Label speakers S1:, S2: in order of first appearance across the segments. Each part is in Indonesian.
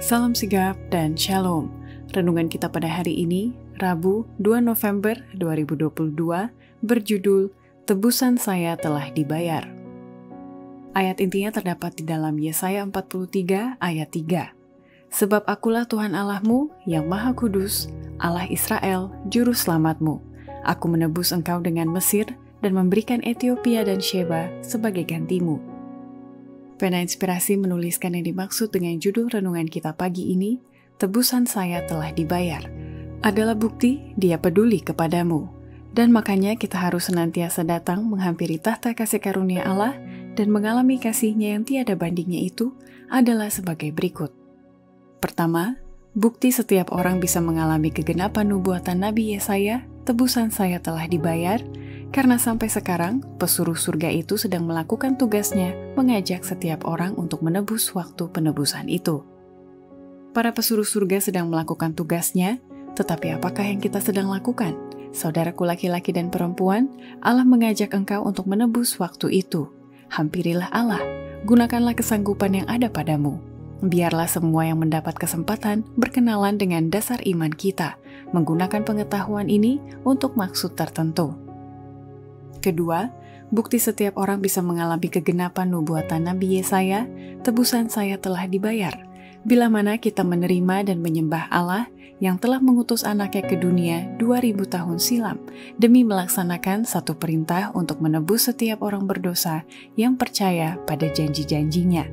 S1: Salam sigap dan shalom. Renungan kita pada hari ini, Rabu 2 November 2022, berjudul Tebusan Saya Telah Dibayar. Ayat intinya terdapat di dalam Yesaya 43 ayat 3. Sebab akulah Tuhan Allahmu yang Maha Kudus, Allah Israel, Juru Selamatmu. Aku menebus engkau dengan Mesir dan memberikan Ethiopia dan Sheba sebagai gantimu. Pena Inspirasi menuliskan yang dimaksud dengan judul renungan kita pagi ini, Tebusan Saya Telah Dibayar, adalah bukti Dia peduli kepadamu. Dan makanya kita harus senantiasa datang menghampiri tahta kasih karunia Allah dan mengalami kasih-Nya yang tiada bandingnya itu adalah sebagai berikut. Pertama, bukti setiap orang bisa mengalami kegenapan nubuatan Nabi Yesaya, tebusan saya telah dibayar, karena sampai sekarang pesuruh surga itu sedang melakukan tugasnya mengajak setiap orang untuk menebus waktu penebusan itu. Para pesuruh surga sedang melakukan tugasnya, tetapi apakah yang kita sedang lakukan? Saudaraku laki-laki dan perempuan, Allah mengajak engkau untuk menebus waktu itu. Hampirilah Allah, gunakanlah kesanggupan yang ada padamu. Biarlah semua yang mendapat kesempatan berkenalan dengan dasar iman kita, menggunakan pengetahuan ini untuk maksud tertentu. Kedua, bukti setiap orang bisa mengalami kegenapan nubuatan Nabi Yesaya, tebusan saya telah dibayar, bila mana kita menerima dan menyembah Allah yang telah mengutus anaknya ke dunia 2000 tahun silam demi melaksanakan satu perintah untuk menebus setiap orang berdosa yang percaya pada janji-janjinya.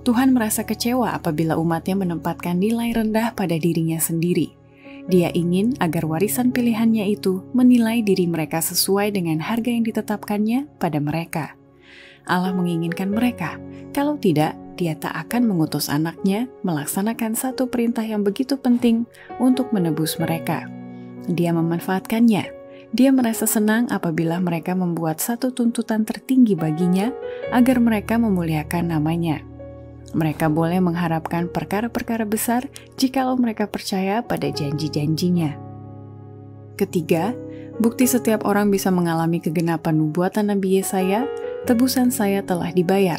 S1: Tuhan merasa kecewa apabila umatnya menempatkan nilai rendah pada dirinya sendiri. Dia ingin agar warisan pilihannya itu menilai diri mereka sesuai dengan harga yang ditetapkannya pada mereka. Allah menginginkan mereka, kalau tidak, Dia tak akan mengutus anaknya melaksanakan satu perintah yang begitu penting untuk menebus mereka. Dia memanfaatkannya. Dia merasa senang apabila mereka membuat satu tuntutan tertinggi baginya agar mereka memuliakan namanya. Mereka boleh mengharapkan perkara-perkara besar jikalau mereka percaya pada janji-janjinya. Ketiga, bukti setiap orang bisa mengalami kegenapan nubuatan Nabi Yesaya, tebusan saya telah dibayar,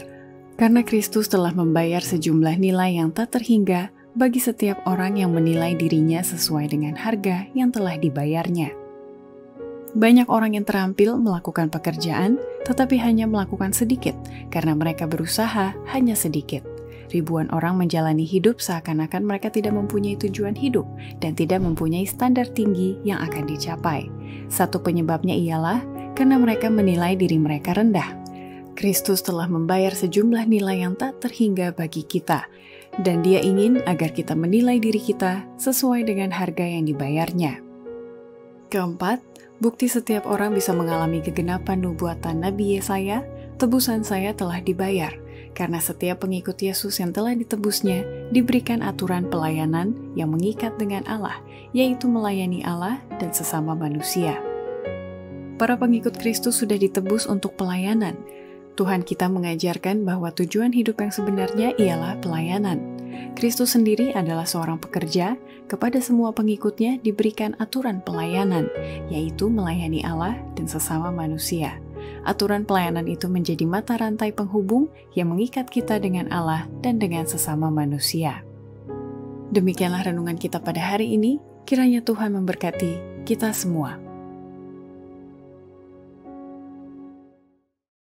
S1: karena Kristus telah membayar sejumlah nilai yang tak terhingga bagi setiap orang yang menilai dirinya sesuai dengan harga yang telah dibayarnya. Banyak orang yang terampil melakukan pekerjaan, tetapi hanya melakukan sedikit, karena mereka berusaha hanya sedikit. Ribuan orang menjalani hidup seakan-akan mereka tidak mempunyai tujuan hidup dan tidak mempunyai standar tinggi yang akan dicapai. Satu penyebabnya ialah karena mereka menilai diri mereka rendah. Kristus telah membayar sejumlah nilai yang tak terhingga bagi kita, dan Dia ingin agar kita menilai diri kita sesuai dengan harga yang dibayarnya. Keempat, bukti setiap orang bisa mengalami kegenapan nubuatan Nabi Yesaya, tebusan saya telah dibayar, karena setiap pengikut Yesus yang telah ditebusnya diberikan aturan pelayanan yang mengikat dengan Allah, yaitu melayani Allah dan sesama manusia. Para pengikut Kristus sudah ditebus untuk pelayanan. Tuhan kita mengajarkan bahwa tujuan hidup yang sebenarnya ialah pelayanan. Kristus sendiri adalah seorang pekerja, kepada semua pengikutnya diberikan aturan pelayanan, yaitu melayani Allah dan sesama manusia. Aturan pelayanan itu menjadi mata rantai penghubung yang mengikat kita dengan Allah dan dengan sesama manusia. Demikianlah renungan kita pada hari ini, kiranya Tuhan memberkati kita semua.